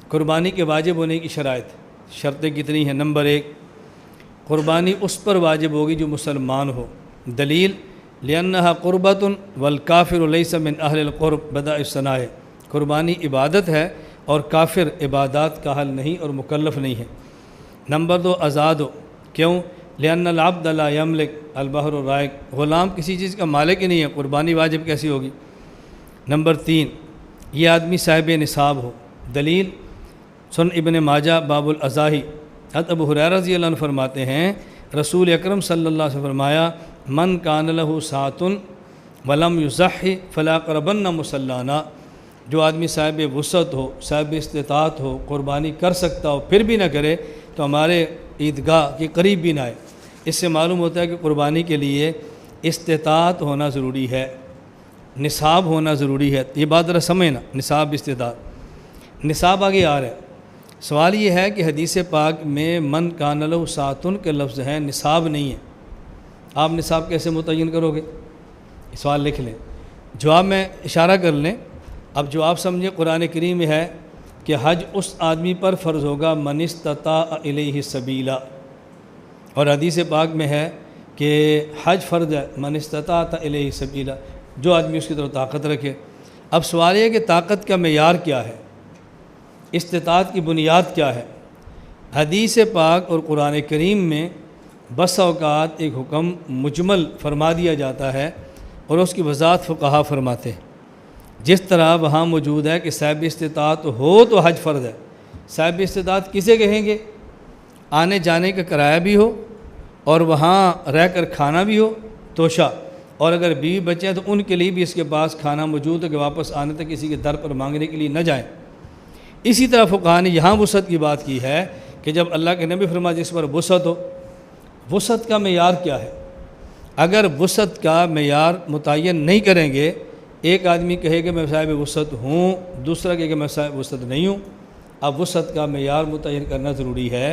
قربانی کے واجب ہونے کی شرطیں کتنی ہیں؟ نمبر 1، قربانی اس پر واجب ہوگی جو مسلمان ہو۔ دلیل لأنها قربۃ والکافر لیس من اہل القرب بدأ الصنائع، قربانی عبادت ہے اور کافر عبادات کا حل نہیں اور مکلف نہیں ہے۔ نمبر 2، آزاد ہو، کیوں؟ لأن العبد لا یملک البحر الرائق، غلام کسی چیز کا مالک ہی نہیں ہے، قربانی واجب کیسی ہوگی؟ نمبر 3، یہ آدمی صاحب نصاب ہو۔ دلیل سن ابن ماجہ باب الاضاحی، حضرت ابو ہریرہ رضی اللہ عنہ فرماتے ہیں رسول اکرم صلی اللہ علیہ وسلم فرمایا من کان لہ ساعۃ ولم یضحی فلا یقربن مصلانا، جو آدمی صاحب وسعت ہو، صاحب استطاعت ہو، قربانی کر سکتا ہو پھر بھی نہ کرے تو ہمارے عیدگاہ کے قریب بھی نہ آئے۔ اس سے معلوم ہوتا ہے کہ قربانی کے لیے استطاعت ہونا ضروری ہے، نصاب ہونا ضروری ہے۔ یہ بات ذرا سمجھنا، نصاب استطاعت، نصاب آگے آ رہا ہے۔ سوال یہ ہے کہ حدیث پاک میں من کان لہ ساعۃ کے لفظ ہیں، نصاب نہیں ہے، آپ نصاب کیسے متعین کرو گے؟ سوال لکھ لیں، جواب میں اشارہ کر لیں۔ اب جواب سمجھیں، قرآن کریم میں ہے کہ حج اس آدمی پر فرض ہوگا من استطاع الیہ سبیلا، اور حدیث پاک میں ہے کہ حج فرض ہے من استطاع الیہ سبیلا، جو آدمی اس کی طرف طاقت رکھے۔ اب سوال یہ ہے کہ طاقت کا معیار کیا ہے، استطاعت کی بنیاد کیا ہے؟ حدیث پاک اور قرآن کریم میں بس اوقات ایک حکم مجمل فرما دیا جاتا ہے اور اس کی وضاحت فقہا فرماتے ہیں، جس طرح وہاں موجود ہے کہ صاحب استطاعت ہو تو حج فرض ہے۔ صاحب استطاعت کسے کہیں گے؟ آنے جانے کا کرایہ بھی ہو اور وہاں رہ کر کھانا بھی ہو توشہ، اور اگر بیوی بچے ہیں تو ان کے لیے بھی اس کے پاس کھانا موجود ہے کہ واپس آنے تک کسی کے در پر مانگنے کے لیے نہ جائیں۔ اسی طرح فقہا نے یہاں وسعت کی بات کی ہے کہ جب اللہ کے نبی فرمایا جس پر وسعت ہو، وسعت کا معیار کیا ہے؟ اگر وسعت کا معیار متعین نہیں کریں گے، ایک آدمی کہے کہ میں صاحب وسعت ہوں، دوسرا کہے کہ میں صاحب وسعت نہیں ہوں، اب وسعت کا معیار متعین کرنا ضروری ہے۔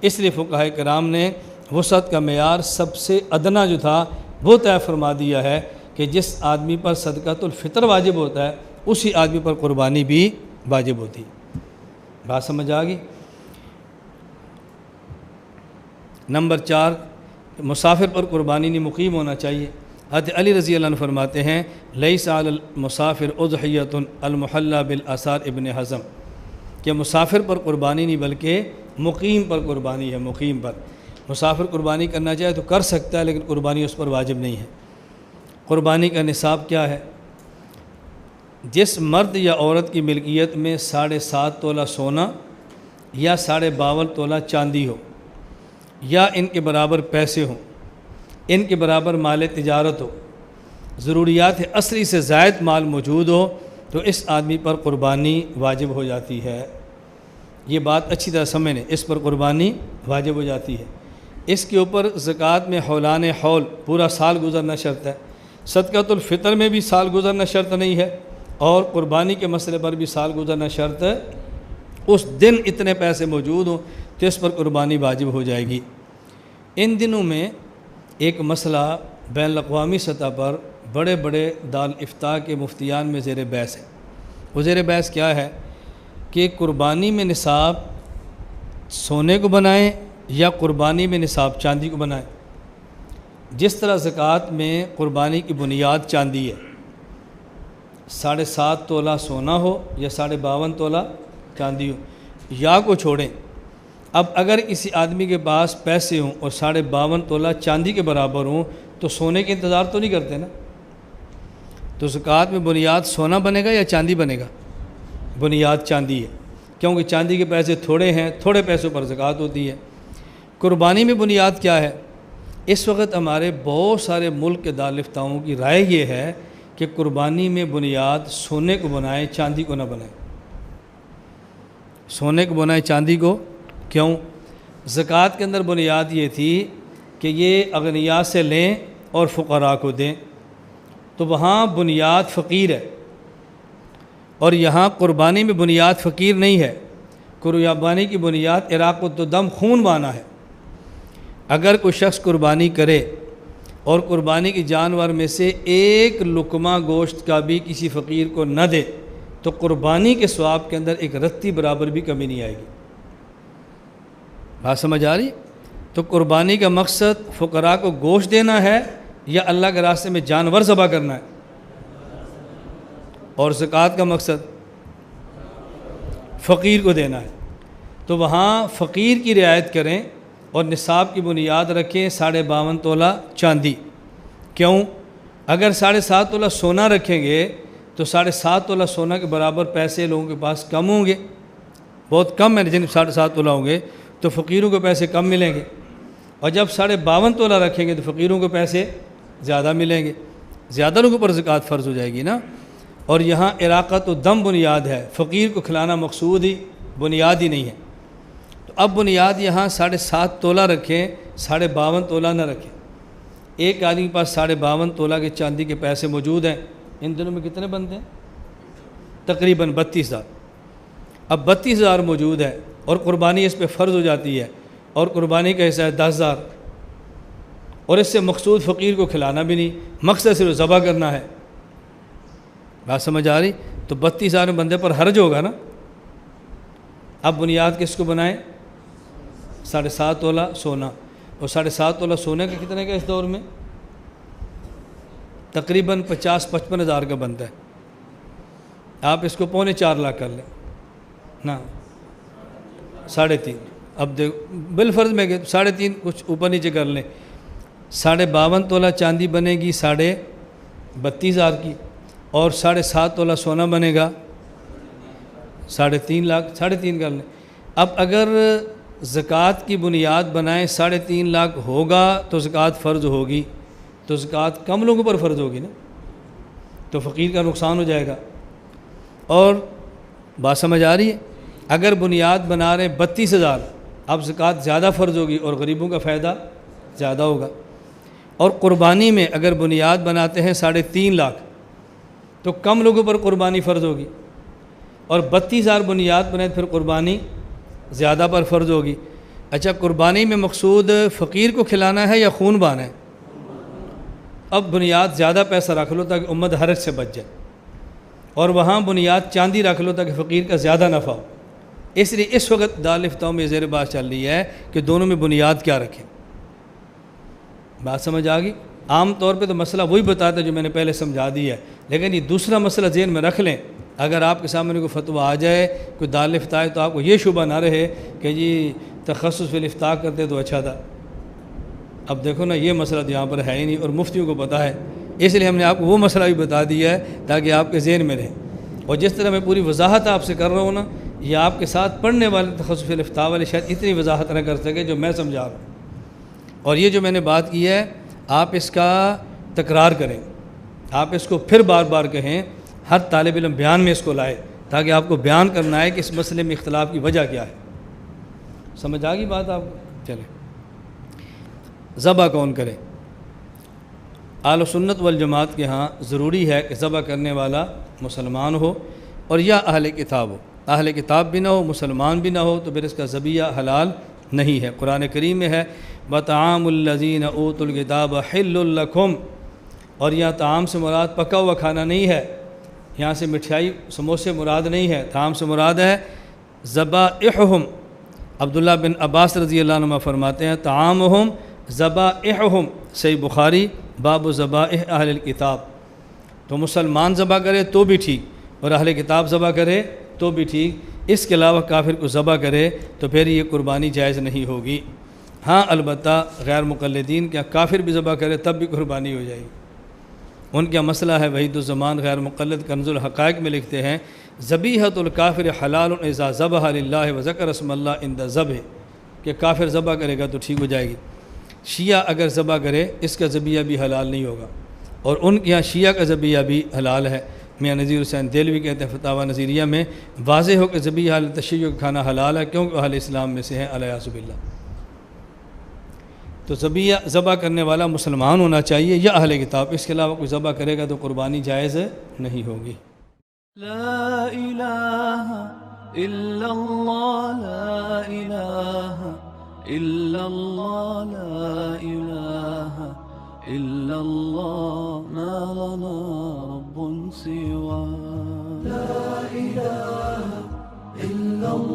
اس لیے فقہاء کرام نے وسعت کا معیار سب سے ادنا جو تھا وہ طے فرما دیا ہے کہ جس آدمی پر صدقۃ الفطر واجب ہوتا ہے اسی آدمی پر قربانی بھی واجب ہوتی۔ بات سمجھ آ گئی؟ نمبر 4، مسافر پر قربانی نہیں، مقیم ہونا چاہیے۔ حضرت علی رضی اللہ عنہ فرماتے ہیں لیس علی المسافر اضحیۃ المحلی بالآثار ابن حزم، کہ مسافر پر قربانی نہیں بلکہ مقیم پر قربانی ہے۔ مقیم پر مسافر قربانی کرنا چاہے تو کر سکتا ہے، لیکن قربانی اس پر واجب نہیں ہے۔ قربانی کا نصاب کیا ہے؟ جس مرد یا عورت کی ملکیت میں 7.5 تولہ سونا یا 52.5 تولہ چاندی ہو، یا ان کے برابر پیسے ہوں، ان کے برابر مال تجارت ہو، ضروریات اصلی سے زائد مال موجود ہو، تو اس آدمی پر قربانی واجب ہو جاتی ہے۔ یہ بات اچھی طرح سمجھیں، اس پر قربانی واجب ہو جاتی ہے۔ اس کے اوپر زکوٰۃ میں حولان حول پورا سال گزرنا شرط ہے، صدقۃ الفطر میں بھی سال گزرنا شرط نہیں ہے، اور قربانی کے مسئلے پر بھی سال گزرنا شرط ہے۔ اس دن اتنے پیسے موجود ہوں تو اس پر قربانی واجب ہو جائے گی۔ ان دنوں میں ایک مسئلہ بین الاقوامی سطح پر بڑے بڑے دارالافتاء کے مفتیان میں زیر بحث ہے۔ وہ زیر بحث کیا ہے کہ قربانی میں نصاب سونے کو بنائیں یا قربانی میں نصاب چاندی کو بنائیں۔ جس طرح زکوٰۃ میں قربانی کی بنیاد چاندی ہے، 7.5 تولہ سونا ہو یا 52.5 تولہ چاندی ہو، یا کو چھوڑیں۔ اب اگر کسی آدمی کے پاس پیسے ہوں اور 52.5 تولہ چاندی کے برابر ہوں تو سونے کے انتظار تو نہیں کرتے نا، تو زکوٰۃ میں بنیاد سونا بنے گا یا چاندی بنے گا؟ بنیاد چاندی ہے، کیونکہ چاندی کے پیسے تھوڑے ہیں، تھوڑے پیسوں پر زکوٰۃ ہوتی ہے۔ قربانی میں بنیاد کیا ہے؟ اس وقت ہمارے بہت سارے ملک کے دارالافتاؤں کی رائے یہ ہے کہ قربانی میں بنیاد سونے کو بنائیں، چاندی کو نہ بنائیں۔ سونے کو بنائیں، چاندی کو کیوں؟ زکوٰۃ کے اندر بنیاد یہ تھی کہ یہ اغنیاء سے لیں اور فقراء کو دیں، تو وہاں بنیاد فقیر ہے، اور یہاں قربانی میں بنیاد فقیر نہیں ہے۔ قربانی کی بنیاد عراق الدم، خون بہانا ہے۔ اگر کوئی شخص قربانی کرے اور قربانی کی جانور میں سے ایک لقمہ گوشت کا بھی کسی فقیر کو نہ دے تو قربانی کے ثواب کے اندر ایک رتی برابر بھی کمی نہیں آئے گی۔ بات سمجھ آ رہی؟ تو قربانی کا مقصد فقراء کو گوشت دینا ہے یا اللہ کے راستے میں جانور ذبح کرنا ہے؟ اور زکوٰۃ کا مقصد فقیر کو دینا ہے۔ تو وہاں فقیر کی رعایت کریں اور نصاب کی بنیاد رکھیں 52.5 تولہ چاندی۔ کیوں؟ اگر 7.5 تولہ سونا رکھیں گے تو 7.5 تولہ سونا کے برابر پیسے لوگوں کے پاس کم ہوں گے، بہت کم ہے، جن 7.5 تولہ ہوں گے تو فقیروں کو پیسے کم ملیں گے، اور جب 52.5 تولہ رکھیں گے تو فقیروں کو پیسے زیادہ ملیں گے، زیادہ لوگوں پر زکوٰۃ فرض ہو جائے گی نا۔ اور یہاں عراقت و دم بنیاد ہے، فقیر کو کھلانا مقصود ہی بنیاد ہی نہیں ہے۔ تو اب بنیاد یہاں 7.5 تولہ رکھیں، 52.5 تولہ نہ رکھیں۔ ایک آدمی کے پاس 52.5 تولہ کے چاندی کے پیسے موجود ہیں، ان دنوں میں کتنے بنتے ہیں؟ تقریباً 32,000۔ اب 32,000 موجود ہے اور قربانی اس پہ فرض ہو جاتی ہے، اور قربانی کا حصہ ہے 10,000، اور اس سے مقصود فقیر کو کھلانا بھی نہیں، مقصد صرف ذبح کرنا ہے۔ بات سمجھ آ رہی؟ تو 32,000 بندے پر حرج ہوگا نا۔ اب بنیاد کس کو بنائیں؟ 7.5 تولہ سونا، اور 7.5 تولہ سونے کا کتنے کا اس دور میں؟ تقریباً 50-55 ہزار کا بنتا ہے۔ آپ اس کو 3.25 لاکھ کر لیں نا، 3.5۔ اب دیکھ بالفرض میں کہ 3.5 کچھ اوپر نیچے کر لیں، 52.5 تولہ چاندی بنے گی 32,000 کی، اور 7.5 تولہ سونا بنے گا 3.5 لاکھ، 3.5 کر لیں۔ اب اگر زکوٰۃ کی بنیاد بنائیں 3.5 لاکھ ہوگا تو زکوٰۃ فرض ہوگی، تو زکوٰۃ کم لوگوں پر فرض ہوگی نا، تو فقیر کا نقصان ہو جائے گا۔ اور بات سمجھ آ رہی ہے؟ اگر بنیاد بنا رہے 32,000، اب زکوٰۃ زیادہ فرض ہوگی اور غریبوں کا فائدہ زیادہ ہوگا۔ اور قربانی میں اگر بنیاد بناتے ہیں 3.5 لاکھ تو کم لوگوں پر قربانی فرض ہوگی، اور 32,000 بنیاد بنائے پھر قربانی زیادہ پر فرض ہوگی۔ اچھا، قربانی میں مقصود فقیر کو کھلانا ہے یا خون بہانا ہے؟ اب بنیاد زیادہ پیسہ رکھ لو تاکہ امت حرج سے بچ جائے، اور وہاں بنیاد چاندی رکھ لو تاکہ فقیر کا زیادہ نفع ہو۔ اس لیے اس وقت دارالفتاؤں میں زیر بات چل رہی ہے کہ دونوں میں بنیاد کیا رکھیں۔ بات سمجھ آ گئی؟ عام طور پہ تو مسئلہ وہی بتاتا ہے جو میں نے پہلے سمجھا دیا ہے، لیکن یہ دوسرا مسئلہ ذہن میں رکھ لیں، اگر آپ کے سامنے کوئی فتویٰ آ جائے، کوئی دارالفتاء ہے، تو آپ کو یہ شبہ نہ رہے کہ جی تخصص فی الافتاء کرتے تو اچھا تھا۔ اب دیکھو نا، یہ مسئلہ تو یہاں پر ہے ہی نہیں، اور مفتیوں کو پتہ ہے، اس لیے ہم نے آپ کو وہ مسئلہ بھی بتا دیا ہے تاکہ آپ کے ذہن میں رہے۔ اور جس طرح میں پوری وضاحت آپ سے کر رہا ہوں نا، یہ آپ کے ساتھ پڑھنے والے تخصص فی الافتاء والے شاید اتنی وضاحت نہ کر سکے جو میں سمجھا رہا ہوں۔ اور یہ جو میں نے بات کی ہے، آپ اس کا تکرار کریں، آپ اس کو پھر بار بار کہیں، ہر طالب علم بیان میں اس کو لائے تاکہ آپ کو بیان کرنا ہے کہ اس مسئلے میں اختلاف کی وجہ کیا ہے۔ سمجھ آ گئی بات آپ کو؟ چلیں، ذبح کون کرے؟ اہل سنت والجماعت کے ہاں ضروری ہے کہ ذبح کرنے والا مسلمان ہو اور یا اہل کتاب ہو۔ اہل کتاب بھی نہ ہو، مسلمان بھی نہ ہو تو پھر اس کا ذبیحہ حلال نہیں ہے۔ قرآن کریم میں ہے وَطَعَامُ الَّذِينَ أُوتُوا الْكِتَابَ حِلٌّ لَكُمْ، اور یہاں طعام سے مراد پکا ہوا کھانا نہیں ہے، یہاں سے مٹھائی سموسے مراد نہیں ہے، طعام سے مراد ہے ذبائحہم۔ عبداللہ بن عباس رضی اللہ عنہ فرماتے ہیں طعامہم ذبائحہم، صحیح بخاری باب ذبائح اہل الکتاب۔ تو مسلمان ذبح کرے تو بھی ٹھیک، اور اہل کتاب ذبح کرے تو بھی ٹھیک، اس کے علاوہ کافر کو ذبح کرے تو پھر یہ قربانی جائز نہیں ہوگی۔ ہاں البتہ غیر مقلدین کیا کافر بھی ذبح کرے تب بھی قربانی ہو جائے گی، ان کا مسئلہ ہے۔ وحید الزمان غیر مقلد کنز الحقائق میں لکھتے ہیں ذبیحۃ الکافر حلال اذا ذبح للہ وذکر اسم اللہ عند الذبح، کہ کافر ذبح کرے گا تو ٹھیک ہو جائے گی۔ شیعہ اگر ذبح کرے اس کا ذبیحہ بھی حلال نہیں ہوگا، اور ان کے یہاں شیعہ کا ذبیحہ بھی حلال ہے۔ میاں نذیر حسین دہلوی کہتے ہیں فتاوی نظیریہ میں واضح ہو کہ ذبیحہ تشیع کا کھانا حلال ہے کیونکہ اہل اسلام میں سے ہیں الیاذ باللہ۔ تو ذبح کرنے والا مسلمان ہونا چاہیے یا اہل کتاب، اس کے علاوہ کوئی ذبح کرے گا تو قربانی جائز نہیں ہوگی۔ لا الہ الا اللہ، لا الہ الا اللہ، لا الہ الا اللہ، ما لنا رب سوا۔ إلا الله